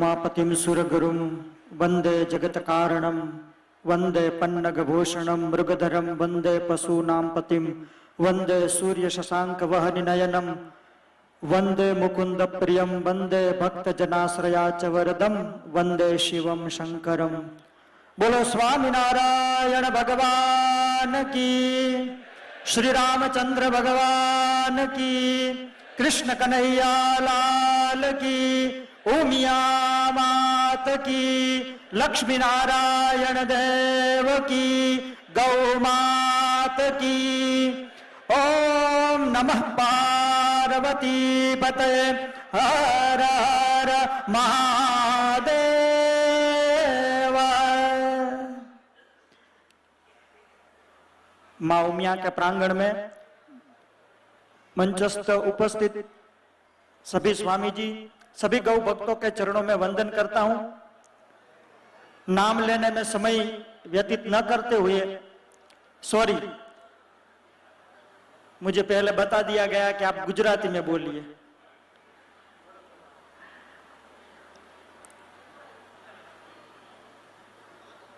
उमापतिं सुरगुरुं वंदे जगत्कारणं वंदे पन्नगभूषणं मृगधरं वंदे पशूनां पतिं वंदे सूर्यशशाङ्कवहनिनयनं वंदे मुकुन्दप्रियं वंदे भक्तजनाश्रया च वरदं वंदे शिवं शंकरं। बोलो स्वामिनारायण भगवान की, श्री रामचंद्र भगवान की, कृष्ण कन्हैया लाल की, उमिया मात की, लक्ष्मी नारायण देव की, गौ मात की। ओम नमः पार्वती पते हर हर महादेव। मां उमिया के प्रांगण में मंचस्थ उपस्थित सभी स्वामी जी, सभी गौ भक्तों के चरणों में वंदन करता हूं। नाम लेने में समय व्यतीत न करते हुए, सॉरी, मुझे पहले बता दिया गया कि आप गुजराती में बोलिए।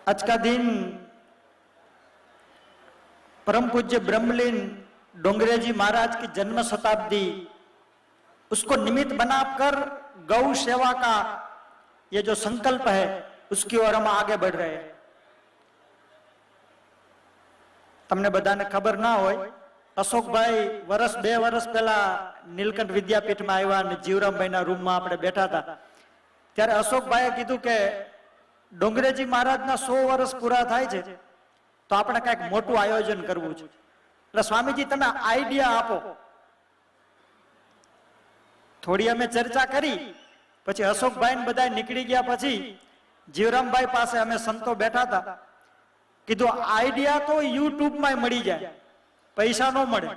आज का दिन परम पूज्य ब्रह्मलीन डोंगरेजी महाराज की जन्म शताब्दी, उसको निमित्त बनाकर गौ सेवा का ये जो संकल्प है उसकी ओर हम आगे बढ़ रहे हैं। तमने बधाने खबर ना होय, अशोक भाई वर्ष 2 वर्ष पहला नीलकंठ विद्यापीठ में आया ने जीवराम भाई ना रूम में आपणे बैठा था, त्यारे अशोक भाई कीधुं के डोंगरेजी महाराज ना 100 वर्ष पूरा थाय छे तो आपणे कांईक मोटुं आयोजन करवुं छे। એટલે સ્વામીજી તમે આઈડિયા આપો। થોડી અમે ચર્ચા કરી, પછી અશોકભાઈ ને બધા નીકળી ગયા, પછી જીવરામભાઈ પાસે અમે સંતો બેઠા હતા, કીધું આઈડિયા તો યુટ્યુબ માં મળી જાય, પૈસા નો મળે,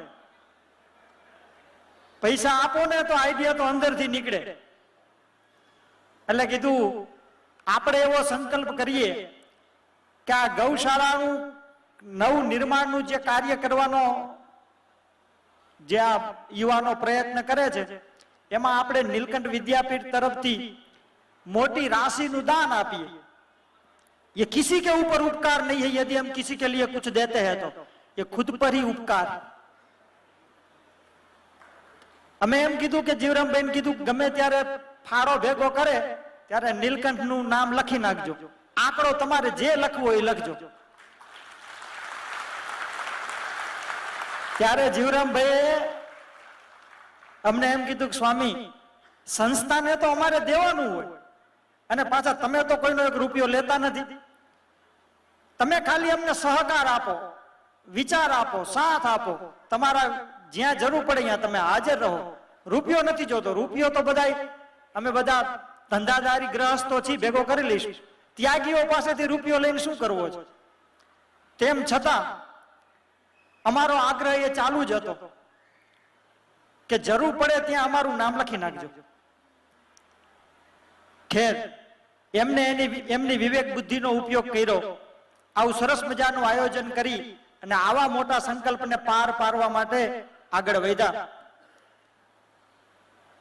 પૈસા આપો ને તો આઈડિયા તો અંદરથી નીકળે। એટલે કીધું આપણે એવો સંકલ્પ કરીએ કે આ ગૌશાળાનું નવ નિર્માણનું જે કાર્ય કરવાનો જે આ યુવાનો પ્રયત્ન કરે છે એમાં આપણે નીલકંઠ વિદ્યાપીઠ તરફથી મોટી રાશિનું દાન આપીએ। ये किसी के ऊपर उपकार नहीं है, यदि हम किसी के लिए कुछ देते हैं तो ये खुद पर ही उपकार। અમે એમ કીધું કે જીવરામભાઈ કીધું ગમે ત્યારે ફાળો ભેગો કરે ત્યારે નીલકંઠનું નામ લખી નાખજો, આંકડો તમારે જે લખવો એ લખજો। ત્યારે જીવરામભાઈએ અમને એમ કીધું કે સ્વામી સંસ્થાને તો અમારે દેવાનું હોય અને પાછા તમે તો કોઈનો 1 રૂપિયો લેતા નથી, તમે ખાલી અમને સહકાર આપો, વિચાર આપો, સાથ આપો, તમારા જ્યાં જરૂર પડે ત્યાં તમે હાજર રહો। રૂપિયો નથી જોતો, રૂપિયો તો બધાય અમે બધા ધંધાદારી ગ્રહસ્થો છીએ, ભેગો કરી લઈશું, ત્યાગીઓ પાસેથી રૂપિયો લઈને શું કરવો છે? તેમ છતાં અમારો આગ્રહ એ ચાલુ જ હતો કે જરૂર પડે ત્યાં અમારું નામ લખી નાખજો। ખેર એમને એમની વિવેક બુદ્ધિનો ઉપયોગ કર્યો, આવું સરસ મજાનું આયોજન કરી અને આવા મોટા સંકલ્પને પાર પાડવા માટે આગળ વધ્યા।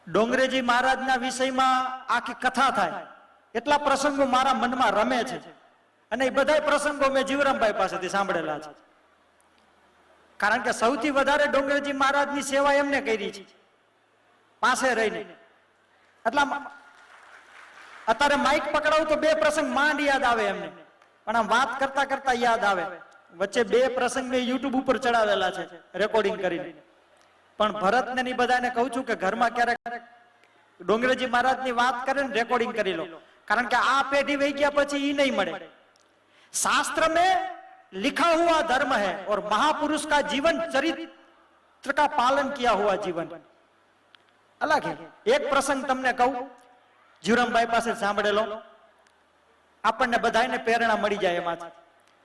ડોંગરેજી મહારાજના વિષયમાં આખી કથા થાય એટલા પ્રસંગો મારા મનમાં રમે છે અને એ બધા પ્રસંગો મેં જીવરામભાઈ પાસેથી સાંભળેલા છે, કારણ કે સૌથી વધારે ડોંગરેજી મહારાજની સેવા એમને કરી છે પાસે રહીને। એટલા અત્યારે માઇક પકડાવું તો 2 પ્રસંગ માંડ યાદ આવે એમને, પણ આમ વાત કરતા કરતા યાદ આવે। વચ્ચે 2 પ્રસંગ મેં યુટ્યુબ ઉપર ચડાવેલા છે રેકોર્ડિંગ કરીને, પણ ભરતને ની બધાને કહું છું કે ઘરમાં ક્યારેક ડોંગરેજી મહારાજની વાત કરે ને રેકોર્ડિંગ કરી લો, કારણ કે આ પેઢી વહી ગયા પછી ઈ નહીં મળે। शास्त्र में लिखा हुआ धर्म है और महापुरुष का जीवन चरित्र का पालन किया हुआ जीवन अलग है। एक प्रसंग तमने कहूं, जीवरामभाई पासे सांभळेलो, આપણને બધાને પ્રેરણા મળી જાય એમાંથી।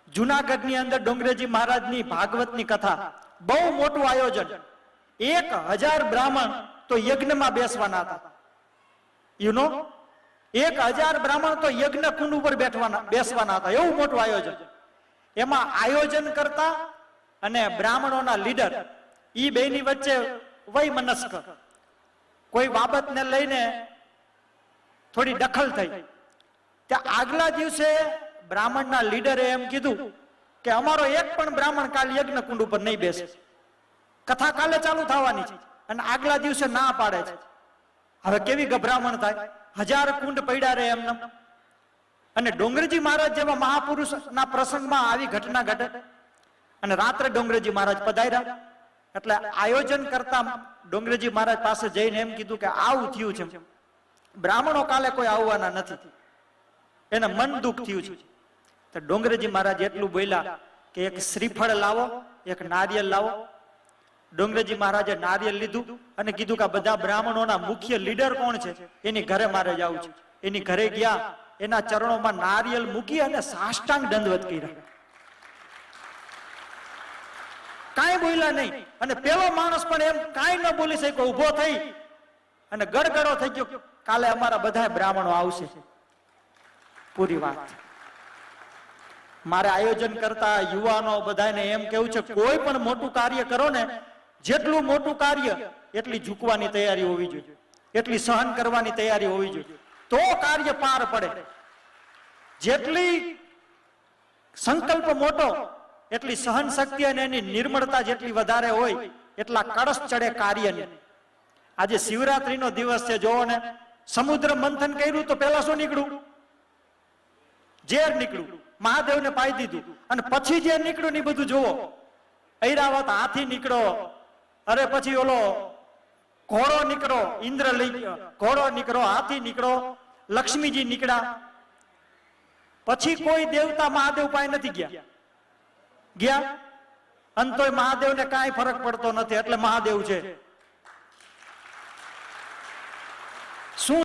જૂનાગઢની અંદર ડોંગરેજી મહારાજની ભાગવતની કથા, બહુ મોટું આયોજન, 1000 બ્રાહ્મણ તો યજ્ઞમાં બેસવાના હતા। યુ નો 1000 બ્રાહ્મણ તો યજ્ઞ કુંડ ઉપર બેસવાના હતા, એવું મોટું આયોજન। એમાં આયોજન કરતા અને બ્રાહ્મણોના લીડર ઈ બેની વચ્ચે વય મનસ્ક કોઈ બાબતને લઈને થોડી દખલ થઈ. ત્યાં આગલા દિવસે બ્રાહ્મણના લીડરે એમ કીધું કે અમારો એક પણ બ્રાહ્મણ કાલ યજ્ઞ કુંડ ઉપર નહીં બેસે. કથા કાલે ચાલુ થવાની છે અને આગલા દિવસે ના પાડે છે. હવે કેવી ગભરામણ થાય, 1000 કુંડ પડ્યા રહે એમને. અને ડોંગરજી મહારાજ જેવા મહાપુરુષના પ્રસંગમાં આવી ઘટના ઘટે અને રાત્રે ડોંગરજી મહારાજ પધાર્યા. એટલે આયોજન કરતા ડોંગરજી મહારાજ પાસે જઈને એમ કીધું કે આવું થયું છે, બ્રાહ્મણો કાલે કોઈ આવવાના નથી, એને મન દુઃખ થયું છે. તો ડોંગરજી મહારાજ એટલું બોલ્યા કે એક શ્રીફળ લાવો, એક નારિયેલ લાવો. ડોંગરજી મહારાજે નારિયેલ લીધું અને કીધું કે બધા બ્રાહ્મણોના મુખ્ય લીડર કોણ છે એની ઘરે મારે જવું છે. એની ઘરે ગયા, એના ચરણોમાં નારિયેલ મૂકી અને સાષ્ટાંગ દંડવત કર્યા. કાંઈ બોલ્યા નહીં. અને પેલો માણસ પણ એમ કાંઈ ન બોલી શક્યો, ઉભો થઈ અને ગડગડો થઈ ગયો, કાલે અમારા બધા બ્રાહ્મણો આવશે. પૂરી વાત. મારે આયોજન કરતા યુવાનો બધાને એમ કેવું છે, કોઈ પણ મોટું કાર્ય કરો ને, જેટલું મોટું કાર્ય એટલી ઝૂકવાની તૈયારી હોવી જોઈએ, એટલી સહન કરવાની તૈયારી હોવી જોઈએ, તો કાર્ય પાર પડે. જેટલી સંકલ્પ મોટો એટલી સહન શક્તિ અને એની નિર્મળતા જેટલી વધારે હોય એટલા કળશ ચડે કાર્યને. આજે શિવરાત્રીનો દિવસ છે, જોવો ને, સમુદ્ર મંથન કર્યું તો પેલા શું નીકળ્યું? ઝેર નીકળ્યું, મહાદેવને પાઈ દીધું. અને પછી જે નીકળ્યું ને બધું જોવો, ઐરાવત હાથી નીકળો, અરે પછી ઓલો ઘોડો નીકળો, ઇન્દ્ર લઈ ગયો, ઘોડો નીકળો, હાથી નીકળો, લક્ષ્મીજી નીકળ્યા. પછી કોઈ દેવતા મહાદેવ પાસે નથી ગયા. અંતોય મહાદેવને કાંઈ ફરક પડતો નથી, એટલે મહાદેવ છે. શું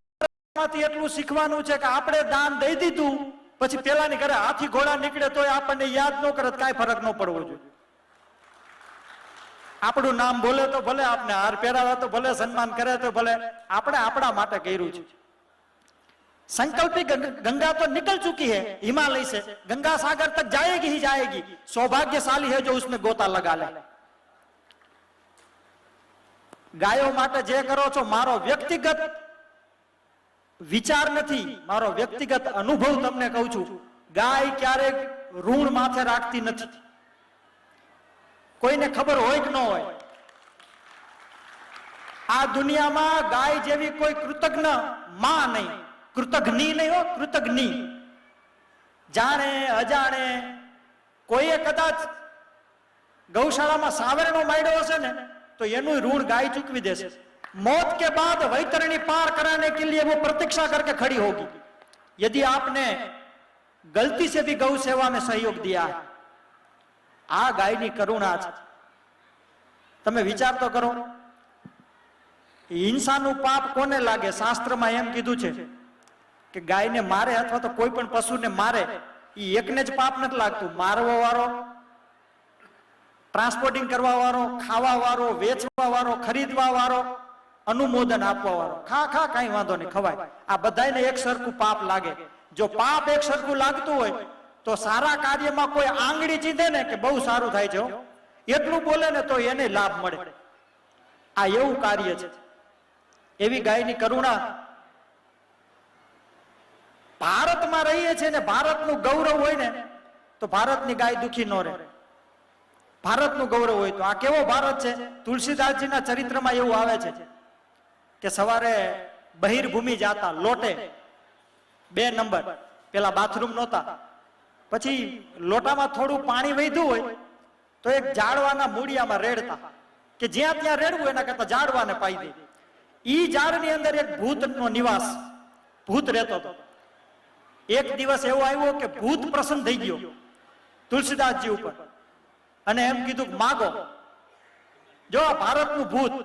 એટલું શીખવાનું છે કે આપણે દાન દઈ દીધું, પછી પેલાની ઘરે હાથી ઘોડા નીકળે તો આપણને યાદ ન કરે, કાંઈ ફરક ન પડવો જોઈએ. આપણું નામ બોલે તો ભલે, આપણે હાર પહેરાવે તો ભલે, સન્માન કરે તો ભલે, આપણે આપણા માટે કર્યું છે. संकल्पी गंगा तो निकल चुकी है, हिमालय से गंगा सागर तक जाएगी ही जाएगी. सौभाग्यशाली है जो उसमें गोता लगा ले. गायों માટે જે કરો છો, મારો વ્યક્તિગત વિચાર નથી, મારો વ્યક્તિગત અનુભવ તમને કહું છું. ગાય ક્યારેક ઋણ માથે રાખતી નથી. કોઈને ખબર હોય કે ન હોય, આ દુનિયામાં ગાય જેવી કોઈ કૃતજ્ઞ માં નહીં. કૃતજ્ઞ નહીં હો, કૃતજ્ઞ. જાણે અજાણે કોઈએ કદાચ ગૌશાળામાં સાવરણો માંડ્યો હશે ને તો એનું ઋણ ગાય ચૂકવી દેશે. मौत के बाद वैतरणी पार कराने के लिए वो प्रतीक्षा करके खड़ी होगी. यदि आपने गलती से भी गौ सेवा में सहयोग दिया, आ गाय ની કરુણા છે. તમે વિચાર તો કરો, હિંસાનું પાપ કોને લાગે? શાસ્ત્રમાં એમ કીધું છે કે ગાયને મારે અથવા તો કોઈ પણ પશુને મારે, એ એકને જ પાપ નથી લાગતું. મારવા વાળો, ટ્રાન્સપોર્ટિંગ કરવા વાળો, ખાવા વાળો, વેચવા વાળો, ખરીદવા વાળો, અનુમોદન આપવા વાળો, ખા કઈ વાંધો નહીં, ખવાય, આ બધાને એક સરખું પાપ લાગે. જો પાપ એક સરખું લાગતું હોય તો સારા કાર્યમાં કોઈ આંગળી ચીંધે ને કે બહુ સારું થાય છે, એટલું બોલે ને તો એને લાભ મળે. આ એવું કાર્ય છે. એવી ગાયની કરુણા. ભારતમાં રહીએ છીએ ને, ભારતનું ગૌરવ હોય ને તો ભારતની ગાય દુખી ન રહે. ભારતનું ગૌરવ હોય તો. આ કેવો ભારત છે? તુલસીદાસજીના ચરિત્રમાં એવું આવે છે કે સવારે બહિર્ભૂમિ જાતા, લોટે 2 નંબર, પેલા બાથરૂમ નહોતા, પછી લોટામાં થોડું પાણી વહેતું હોય તો એક ઝાડવાના મૂળિયામાં રેડતા, કે જ્યાં ત્યાં રેડવું એના કરતા ઝાડવાને પાઈ દે. ઈ ઝાડની અંદર એક ભૂતનો નિવાસ, ભૂત રહેતો હતો. એક દિવસ એવો આવ્યો કે ભૂત પ્રસન્ન થઈ ગયો તુલસીદાસજી ઉપર અને એમ કીધું કે માગો. જો આ ભારતનું ભૂત,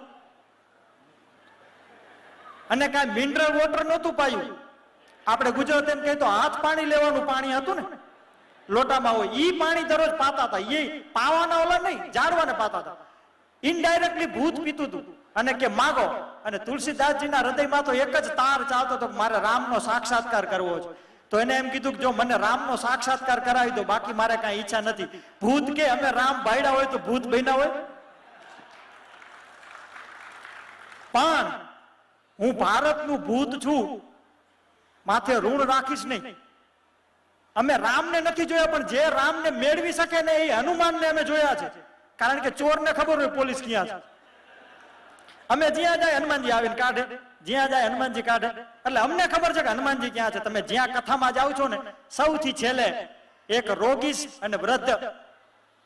અને કાંઈ મિનરલ વોટર નહોતું પાયું. આપણે ગુજરાત એમ કહે તો હાથ પાણી લેવાનું પાણી હતું ને, લોટામાં હોય, ઈ પાણી દરરોજ પાતા હતા. એ પાવાના ઓલા નહીં, ઝાડવાને પાતા હતા. ઇનડાયરેક્ટલી ભૂત પીતું હતું અને કે માગો. અને તુલસીદાસજીના હૃદયમાં તો એક જ તાર ચાલતો હતો કે મારે રામનો સાક્ષાત્કાર કરવો છે. તો એને એમ કીધું કે જો મને રામનો સાક્ષાત્કાર કરાવી દો, બાકી મારે કઈ ઈચ્છા નથી. ભૂત કે અમે રામ ભાઈડા હોય તો ભૂત બન્યા હોય. પણ હું ભારતનું ભૂત છું માથે ઋણ રાખીશ નહીં. અમે રામને નથી જોયા, પણ જે રામને મેળવી શકે ને એ હનુમાનને અમે જોયા છે. કારણ કે ચોરને ખબર હોય પોલીસ ક્યાં છે. અમે જ્યાં જાય હનુમાનજી આવીને કાઢે, જ્યાં જાય હનુમાનજી કાઢે. એટલે અમને ખબર છે કે હનુમાનજી ક્યાં છે. તમે જ્યાં કથામાં જાઓ છો ને, સૌથી છેલ્લે એક રોગી અને વૃદ્ધ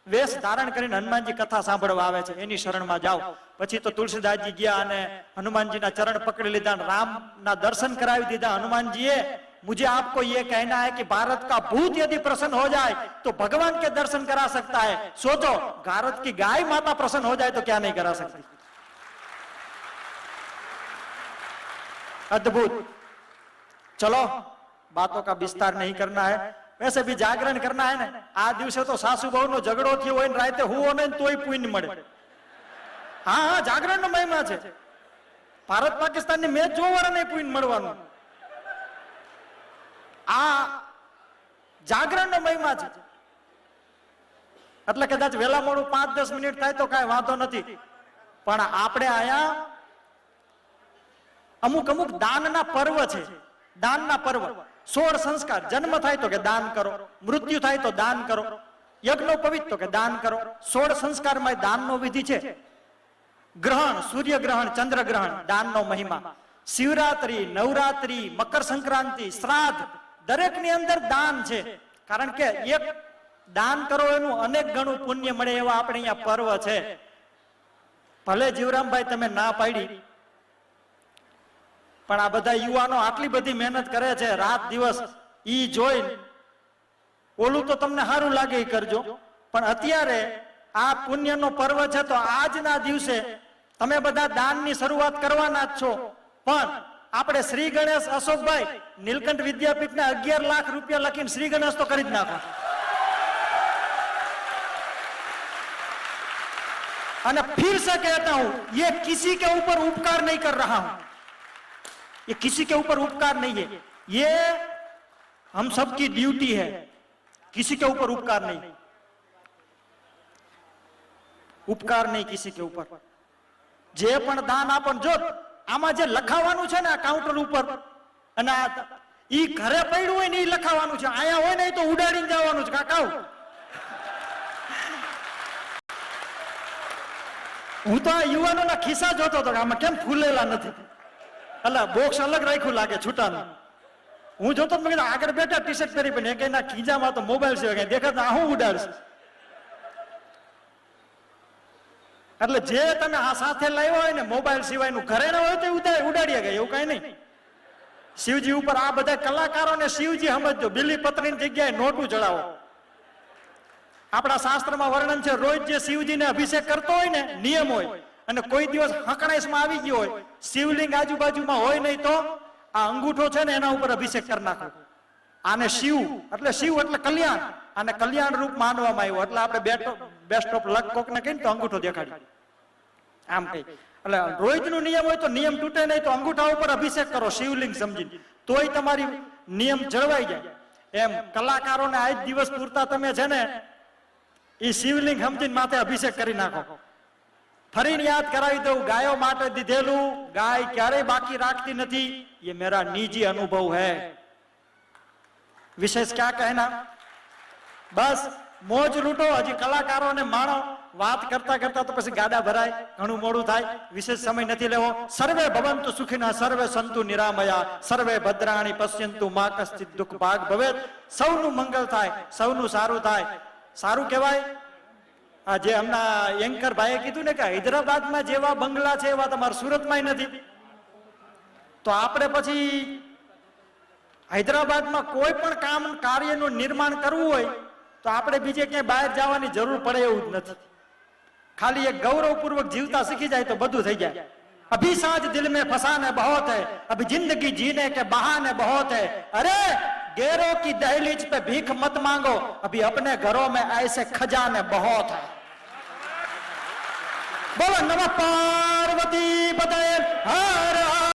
વેશ ધારણ કરીને હનુમાનજી કથા સાંભળવા આવે છે, એની શરણમાં જાઓ. પછી તો તુલસીદાસજી ગયા અને હનુમાનજીના ચરણ પકડી લીધા, રામના દર્શન કરાવી દીધા. હનુમાનજીએ मुझे आपको ये कहना है कि भारत का भूत यदि प्रसन्न हो जाए तो भगवान के दर्शन करा सकता है. सोचो, भारत की गाय माता प्रसन्न हो जाए तो क्या नहीं करा सकती. अद्भुत. चलो, बातों का विस्तार नहीं करना है. वैसे भी जागरण करना है ना. आ दिवसे तो सासू बहू नो झगड़ो थयो होय ने राते हुओ नहीं तोय पुण्य મળે. हाँ हाँ, जागरण नो महिमा છે. भारत पाकिस्तान ની મેચ જોવાને નહીં પુણ્ય મળવાનું. આ જાગરણનો મહિમા છે. એટલે કદાચ વેલા મોડું 5-10 મિનિટ થાય તો કાંઈ વાંધો નથી, પણ આપણે આયા અમુક દાનના પર્વ છે. દાનના પર્વ 16 સંસ્કાર. જન્મ થાય તો કે દાન કરો, મૃત્યુ થાય તો દાન કરો, યજ્ઞોપવિત તો કે દાન કરો. 16 સંસ્કારમાં દાનનો વિધિ છે. ગ્રહણ, સૂર્ય ગ્રહણ, ચંદ્ર ગ્રહણ, દાનનો મહિમા. શિવરાત્રી, નવરાત્રી, મકર સંક્રાંતિ, શ્રાદ્ધ, દરેકની અંદર દાન છે. કારણ કે એક દાન કરો એનું અનેક ગણું પુણ્ય મળે એવા આપણે અહીંયા પર્વ છે. ભલે જીવરામભાઈ તમે ના પાડી, પણ આ બધા યુવાનો આટલી બધી મહેનત કરે છે રાત દિવસ. ઈ જોઈ ઓલું તો તમને સારું લાગે એ કરજો, પણ અત્યારે આ પુણ્યનો પર્વ છે તો આજના દિવસે તમે બધા દાનની શરૂઆત કરવાના જ છો. પણ આપણે શ્રી ગણેશ અશોકભાઈ નીલકંઠ વિદ્યાપીઠના 11 લાખ રૂપિયા લખીને શ્રી ગણેશ તો કરી જ નાખો. અને फिर से कहता हूं, ये किसी के ऊपर उपकार नहीं कर रहा हूं, ये किसी के ऊपर उपकार नहीं है, ये हम सबकी ड्यूटी है. किसी के ऊपर उपकार नहीं, ઉપકાર નહીં કિસી કે ઉપર. જે પણ દાન આપણ જો આમાં જે લખાવાનું છે ને આ કાઉન્ટર ઉપર, અને ઈ ઘરે પડ્યું હોય ને ઈ લખાવાનું છે, આયા હોય ને તો ઉડાડીને જવાનું છે. કાકાઓ, હું તો આ યુવાનોના ખિસ્સા જોતો હતો કે આમાં કેમ ફૂલેલા નથી. એટલે બોક્સ અલગ રાખ્યું લાગે છૂટાનું. હું જોતો મેં કીધું આગળ બેઠા ટી શર્ટ પહેરી પણ એના ખીજામાં તો મોબાઈલ સિવાય કઈ દેખાતા હું ઉડાડશે. એટલે જે તમે આ સાથે લાવ્યો હોય ને મોબાઈલ સિવાયનું ઘરે ન હોય તો ઉડાડીએ ગયા, એવું કઈ નહીં. શિવજી ઉપર આ બધા કલાકારોને શિવજી સમજજો, બિલી પત્રીની જગ્યાએ નોટું ચડાવો. આપણા શાસ્ત્રમાં વર્ણન છે, રોજ જે શિવજીને અભિષેક કરતો હોય ને નિયમ હોય, અને કોઈ દિવસ હકણાઈસમાં આવી ગયો હોય, શિવલિંગ આજુબાજુમાં હોય નહીં તો આ અંગૂઠો છે ને એના ઉપર અભિષેક કરી નાખો. આને શિવ એટલે કલ્યાણ, આને કલ્યાણ રૂપ માનવામાં આવ્યું. એટલે આપણે બેસ્ટ ઓફ લક કોકને કહીને તો અંગૂઠો દેખાડી આમ કઈ. એટલે રોજનો નિયમ હોય તો નિયમ તૂટે નહીં તો અંગૂઠા ઉપર અભિષેક કરો શિવલિંગ સમજીને, તોય તમારી નિયમ જળવાઈ જાય. એમ કલાકારોને આજ દિવસ પૂરતા તમે છે ને એ શિવલિંગ સમજીને માથે અભિષેક કરી નાખો. ફરીને યાદ કરાવી દઉં, ગાયો માટે દીધેલું ગાય ક્યારેય બાકી રાખતી નથી. ये मेरा निजी अनुभव है, विशेष क्या कहना. बस મોજ લૂટો, હજી કલાકારોને માણો. વાત કરતા કરતા તો પછી ગાડા ભરાય, ઘણું મોડું થાય. વિશેષ સમય નથી લેવો. સર્વે ભવંતુ સુખિના, સર્વે સંતુ નિરામયા, સર્વે ભદ્રાણી પશ્યંતુ મા કશ્ચિત દુઃખ ભાગ ભવેત. સૌનું મંગળ થાય, સૌનું સારું થાય. સારું કહેવાય. આ જે હમણાં એન્કર ભાઈએ કીધું ને કે હૈદરાબાદમાં જેવા બંગલા છે એવા તમારા સુરતમાં નથી. તો આપણે પછી હૈદરાબાદમાં કોઈ પણ કામ કાર્યનું નિર્માણ કરવું હોય તો આપણે બીજે ક્યાંય બહાર જવાની જરૂર પડે એવું જ નથી. ખાલી એક ગૌરવપૂર્વક જીવતા શીખી જાય તો બધું થઈ જાય. અભી સાંજ દિલ में फसाने बहुत है, अभी जिंदगी जीने के बहाने बहुत है. अरे गैरों की दहलीज पे भीख मत मांगो, अभी अपने घरों में ऐसे खजाने बहुत है. बोलो नमः पार्वती पते हर